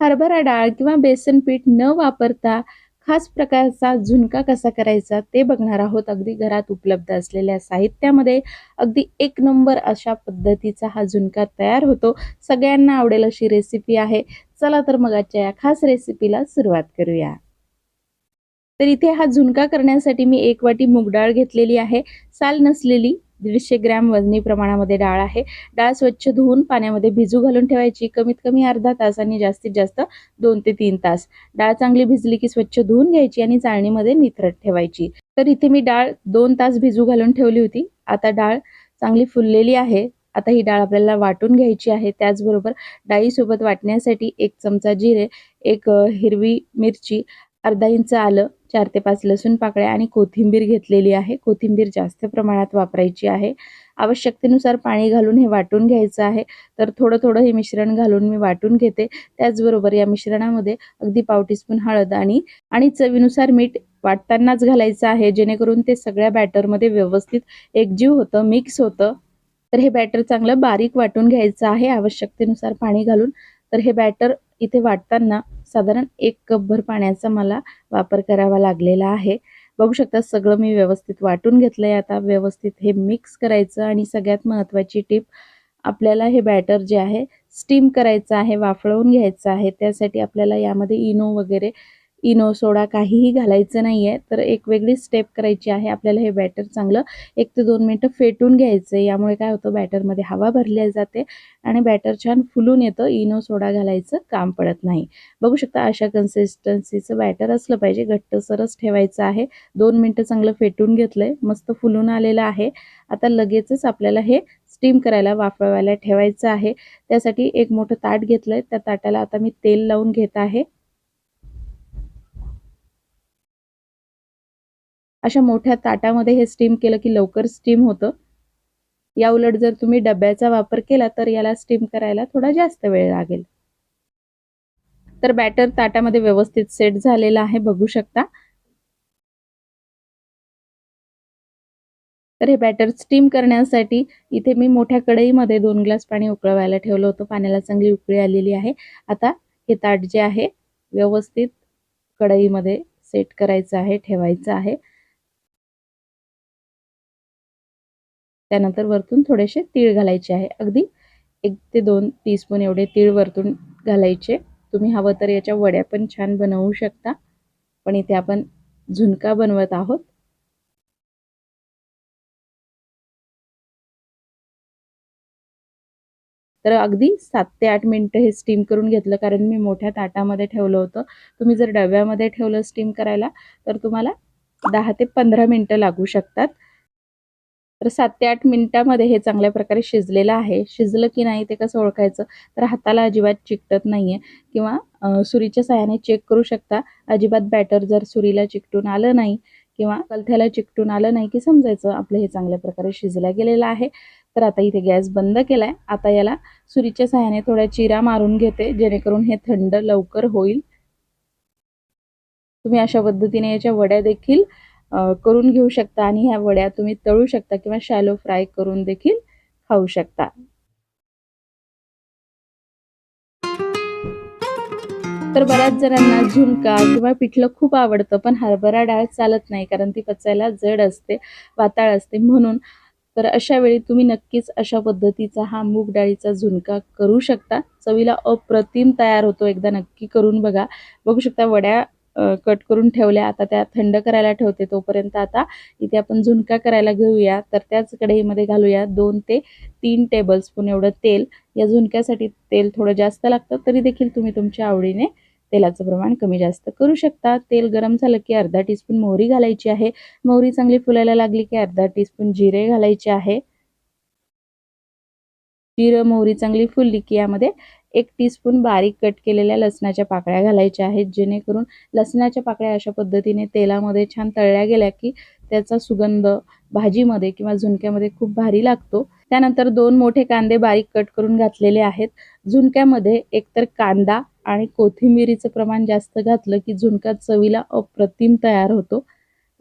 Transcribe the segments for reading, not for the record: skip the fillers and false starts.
हरभरा डाळ किंवा बेसन पीठ न वापरता खास प्रकारचा झुणका कसा करायचा ते बघणार आहोत. अगदी घरात उपलब्ध असलेल्या साहित्यामध्ये अगदी एक नंबर अशा पद्धतीचा हा झुणका तयार होतो. सगळ्यांना आवडेल अशी रेसिपी आहे. चला तर मग आजच्या या खास रेसिपीला सुरुवात करूया. तर इथे हा झुणका करण्यासाठी मी 1 वाटी मूग डाळ घेतलेली आहे. साल नसलेली 150 ग्रॅम वजनी प्रमाणामध्ये डाळ आहे. डाळ स्वच्छ धुवून पाण्यामध्ये भिजू घालून ठेवायची. कमीत कमी अर्धा तास आणि जास्तीत जास्त 2 ते 3 तास. डाळ चांगली भिजली की स्वच्छ धुवून घ्यायची आणि चाळणीमध्ये निथरत ठेवायची. तर इथे मी डाळ 2 तास भिजू घालून ठेवली होती. आता डाळ चांगली फुललेली आहे. आता ही डाळ आपल्याला वाटून घ्यायची आहे. त्याचबरोबर डाळीसोबत वाटण्यासाठी 1 चमचा जिरे, 1 हिरवी मिरची, अर्धा इंच आलं, 4 ते 5 लसूण पाकळ्या आणि कोथिंबीर घेतलेली आहे. कोथिंबीर जास्त प्रमाणात वापरायची आहे. आवश्यकतेनुसार पाणी घालून हे वाटून घ्यायचं आहे. तर थोडं हे मिश्रण घालून मी वाटून घेते. त्याचबरोबर या मिश्रणामध्ये अगदी पाव टीस्पून हळद आणि चवीनुसार मीठ वाटतानाच घालायचं आहे, जेणेकरून ते सगळ्या बॅटरमध्ये व्यवस्थित एकजीव होतं, मिक्स होतं. तर हे बॅटर चांगलं बारीक वाटून घ्यायचं आहे आवश्यकतेनुसार पाणी घालून. तर हे बॅटर इथे वाटताना साधारण 1 कपभर पाण्याचा मला वापर करावा लागलेला आहे. बघू शकता सगळं मी व्यवस्थित वाटून घेतलंय. आता व्यवस्थित हे मिक्स करायचं आणि सगळ्यात महत्त्वाची टिप, आपल्याला हे बॅटर जे आहे स्टीम करायचं आहे, वाफळवून घ्यायचं आहे. त्यासाठी आपल्याला यामध्ये इनो, सोडा काहीही घालायचं नाहीये. तर एक वेगळी स्टेप करायची आहे. आपल्याला हे बॅटर चांगलं 1 ते 2 मिनिटं फेटून घ्यायचं. यामुळे काय होतं, बॅटरमध्ये हवा भरली जाते आणि बॅटर छान फुलून येतं. इनो, सोडा घालायचं काम पडत नाही. बघू शकता अशा कन्सिस्टन्सीचं बॅटर असलं पाहिजे. घट्टसरच ठेवायचं आहे. 2 मिनिटं चांगलं फेटून घेतलंय. मस्त फुलून आलेलं आहे. आता लगेचच आपल्याला हे स्टीम करायला, वाफवायला ठेवायचं आहे. त्यासाठी एक मोठं ताट घेतलंय. त्या ताटाला आता मी तेल लावून घेत आहे. अशा मोठ्या ताटामध्ये हे स्टीम केलं की लवकर स्टीम होतं. या उलट जर तुम्ही डब्याचा वापर केला तर याला स्टीम करायला थोडा जास्त वेळ लागेल. तर बॅटर ताटामध्ये व्यवस्थित सेट झालेला आहे, बघू शकता. तर हे बॅटर स्टीम करण्यासाठी इथे मी मोठ्या कढईमध्ये 2 ग्लास पाणी उकळवायला ठेवलं होतं. पाण्याला चांगली उकळी आलेली आहे. आता हे ताट जे आहे व्यवस्थित कढईमध्ये सेट करायचं आहे, ठेवायचं आहे. त्यानंतर वरतून थोडेसे तीळ घालायचे आहे. अगदी 1 ते 2 टीस्पून एवढे तीळ वरतून घालायचे. तुम्ही हवं तर याच्या वड्या पण छान बनवू शकता. पण इथे आपण झुणका बनवत आहोत. तर अगदी 7 ते 8 मिनिटं हे स्टीम करून घेतलं, कारण मी मोठ्या ताटामध्ये ठेवलं होतं. तुम्ही जर डब्यामध्ये ठेवलं स्टीम करायला तर तुम्हाला 10 ते 15 मिनिटं लागू शकतात. तर 7 ते 8 मिनिटामध्ये हे चांगल्या प्रकारे शिजलेलं आहे. शिजलं की नाही ते कसं ओळखायचं, तर हाताला अजिबात चिकटत नाहीये किंवा सुरीच्या साहाय्याने चेक करू शकता. अजिबात बॅटर जर सुरीला चिकटून आलं नाही किंवा कलथ्याला चिकटून आलं नाही की समजायचं आपलं हे चांगल्या प्रकारे शिजलं गेलेलं आहे. तर आता इथे गॅस बंद केलाय. आता याला सुरीच्या साहाय्याने थोड्या चिरा मारून घेते, जेणेकरून हे थंड लवकर होईल. तुम्ही अशा पद्धतीने याच्या वड्या देखील करून घेऊ शकता आणि ह्या वड्या तुम्ही तळू शकता किंवा शॅलो फ्राय करून देखील खाऊ शकता. तर बऱ्याच जणांना झुणका किंवा पिठलं खूप आवडतं, पण हरभरा डाळ चालत नाही, कारण ती पचायला जड असते, वाताळ असते म्हणून. तर अशा वेळी तुम्ही नक्कीच अशा पद्धतीचा हा मूग डाळीचा झुणका करू शकता. चवीला अप्रतिम तयार होतो. एकदा नक्की करून बघा. बघू शकता वड्या कट करून ठेवल्या. आता त्या थंड करायला ठेवते. तोपर्यंत आता इथे आपण झुणका करायला घेऊया. तर त्याच कढईमध्ये घालूया 2 ते 3 टेबलस्पून एवढं तेल. या झुणक्यासाठी तेल थोडं जास्त लागतं, तरी देखील तुम्ही तुमच्या आवडीने तेलाचं प्रमाण कमी जास्त करू शकता. तेल गरम झालं की अर्धा टीस्पून मोहरी घालायची आहे. मोहरी चांगली फुलायला लागली की अर्धा टीस्पून जिरे घालायचे आहे. जिरं, मोहरी चांगली फुलली की यामध्ये 1 टीस्पून बारीक कट केलेल्या लसणाच्या पाकळ्या घालायच्या आहेत, जेणेकरून लसणाच्या पाकळ्या अशा पद्धतीने तेलामध्ये छान तळल्या गेल्या की त्याचा सुगंध भाजीमध्ये किंवा झुणक्यामध्ये खूप भारी लागतो. त्यानंतर 2 मोठे कांदे बारीक कट करून घातलेले आहेत. झुणक्यामध्ये एकतर कांदा आणि कोथिंबिरीचं प्रमाण जास्त घातलं की झुणका चवीला अप्रतिम तयार होतो.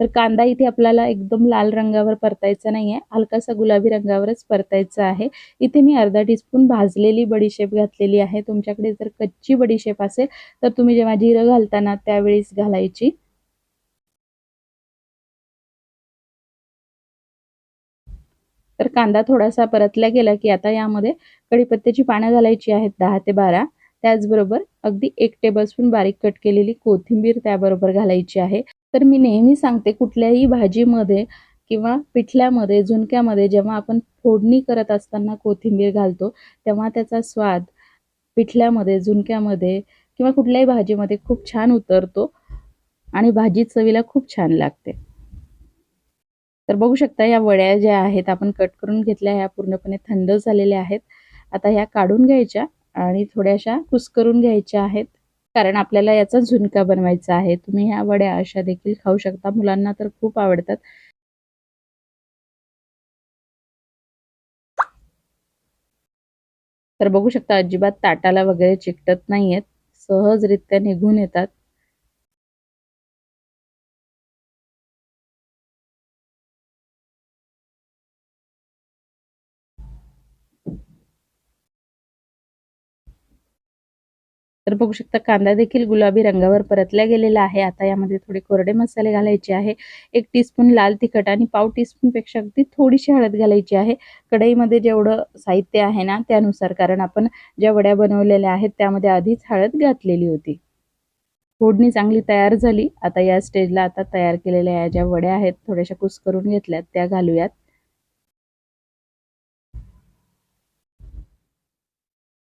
तर कांदा इथे आपल्याला एकदम लाल रंगावर परतायचा नाहीये, हलकासा गुलाबी रंगावरच परतायचा आहे. इथे मी अर्धा टीस्पून भाजलेली बडीशेप घातलेली आहे. तुमच्याकडे जर कच्ची बडीशेप असेल तर तुम्ही जेव्हा जिरं घालताना त्यावेळीच घालायची. तर कांदा थोडासा परतला गेला की आता यामध्ये कढीपत्त्याची पानं घालायची आहेत 10 ते 12. त्याचबरोबर अगदी 1 टेबलस्पून बारीक कट केलेली कोथिंबीर त्याबरोबर घालायची आहे. तर मी नेहमी सांगते कुठल्याही भाजीमध्ये किंवा पिठल्यामध्ये, झुणक्यामध्ये जेव्हा आपण फोडणी करत असताना कोथिंबीर घालतो, तेव्हा त्याचा स्वाद पिठल्यामध्ये, झुणक्यामध्ये किंवा कुठल्याही भाजीमध्ये खूप छान उतरतो आणि भाजी चवीला खूप छान लागते. तर बघू शकता या वड्या ज्या आहेत आपण कट करून घेतल्या, ह्या पूर्णपणे थंड झालेल्या आहेत. आता ह्या काढून घ्यायच्या आणि थोड्याशा कुस्करून घ्यायच्या आहेत. कारण आपल्याला याचा झुणका बनवायचा आहे. तुम्ही ह्या वड्या अशा देखील खाऊ शकता. मुलांना तर खूप आवडतात. तर बघू शकता अजिबात ताटाला वगैरे चिकटत नाहीयेत. सहजरित्या निघून येतात. तर बघू शकता कांदा देखील गुलाबी रंगावर परतला गेलेला आहे. आता यामध्ये थोडे कोरडे मसाले घालायचे आहे. 1 टीस्पून लाल तिखट आणि पाव टीस्पून पेक्षा अगदी थोडीशी हळद घालायची आहे. कढईमध्ये जेवढं साहित्य आहे ना त्यानुसार, कारण आपण ज्या वड्या बनवलेल्या आहेत त्यामध्ये आधीच हळद घातलेली होती. फोडणी चांगली तयार झाली. आता या स्टेजला आता तयार केलेल्या या ज्या वड्या आहेत थोड्याशा कुस्करून घेतल्यात त्या घालूयात.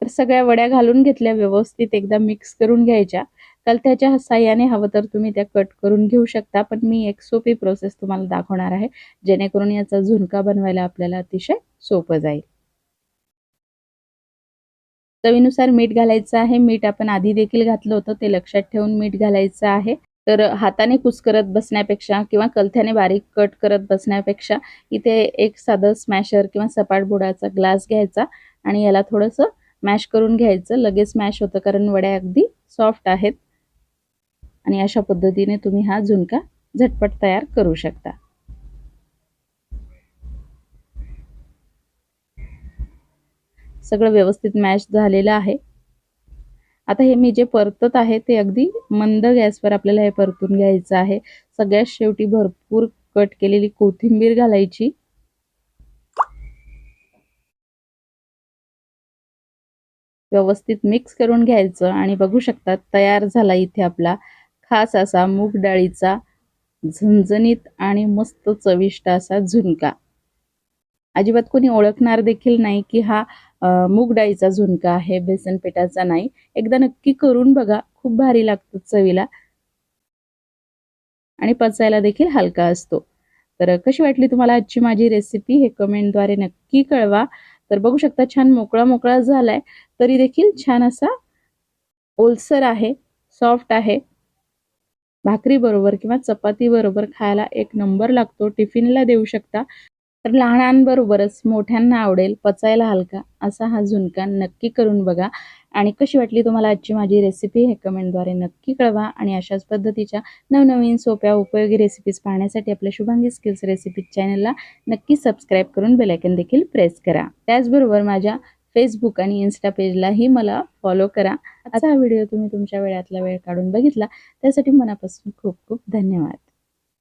तर सगळ्या वड्या घालून घेतल्या, व्यवस्थित एकदा मिक्स करून घ्यायच्या. कलथ्याच्या साहाय्याने हवं तर तुम्ही त्या कट करून घेऊ शकता, पण मी एक सोपी प्रोसेस तुम्हाला दाखवणार आहे, जेणेकरून याचा झुणका बनवायला आपल्याला अतिशय सोपं जाईल. चवीनुसार मीठ घालायचं आहे. मीठ आपण आधी देखील घातलं होतं, ते लक्षात ठेवून मीठ घालायचं आहे. तर हाताने कुस्करत बसण्यापेक्षा किंवा कलथ्याने बारीक कट करत बसण्यापेक्षा इथे एक साधं स्मॅशर किंवा सपाट बुडाचा ग्लास घ्यायचा आणि याला थोडंसं मॅश करून घ्यायचं. लगेच मॅश होतं कारण वड्या अगदी सॉफ्ट आहेत आणि अशा पद्धतीने तुम्ही हा झुणका झटपट तयार करू शकता. सगळं व्यवस्थित मॅश झालेलं आहे. आता हे मी जे परतत आहे ते अगदी मंद गॅसवर आपल्याला हे परतून घ्यायचं आहे. सगळ्यात शेवटी भरपूर कट केलेली कोथिंबीर घालायची. व्यवस्थित मिक्स करून घ्यायचं आणि बघू शकता तयार झाला इथे आपला खास असा मूग डाळीचा झणझणीत आणि मस्त चविष्ट असा झुणका. अजिबात कोणी ओळखणार देखील नाही की हा मूग डाळीचा झुणका आहे, बेसन पिठाचा नाही. एकदा नक्की करून बघा, खूप भारी लागतो चवीला आणि पचायला देखील हलका असतो. तर कशी वाटली तुम्हाला आजची माझी रेसिपी हे कमेंटद्वारे नक्की कळवा. तर बघू शकता छान मोकळा-मोकळा झालाय, तरी देखील छान असा ओलसर आहे, सॉफ्ट आहे. भाकरी बरोबर किंवा चपाती बरोबर खायला एक नंबर लागतो. टिफिनला देऊ शकता. तर लहानांबरोबरच मोठ्यांना आवडेल, पचायला हलका असा हा झुणका नक्की करून बघा. आणि कशी वाटली तुम्हाला आजची माझी रेसिपी हे कमेंटद्वारे नक्की कळवा. आणि अशाच पद्धतीच्या नवनवीन सोप्या उपयोगी रेसिपीज पाहण्यासाठी आपल्या शुभांगी स्किल्स रेसिपीज चॅनलला नक्की सबस्क्राईब करून बेल आयकॉन देखील प्रेस करा. त्याचबरोबर माझ्या फेसबुक आणि इन्स्टा पेजलाही मला फॉलो करा. आजचा हा व्हिडिओ तुम्ही तुमच्या वेळातला वेळ काढून बघितला त्यासाठी मनापासून खूप खूप धन्यवाद.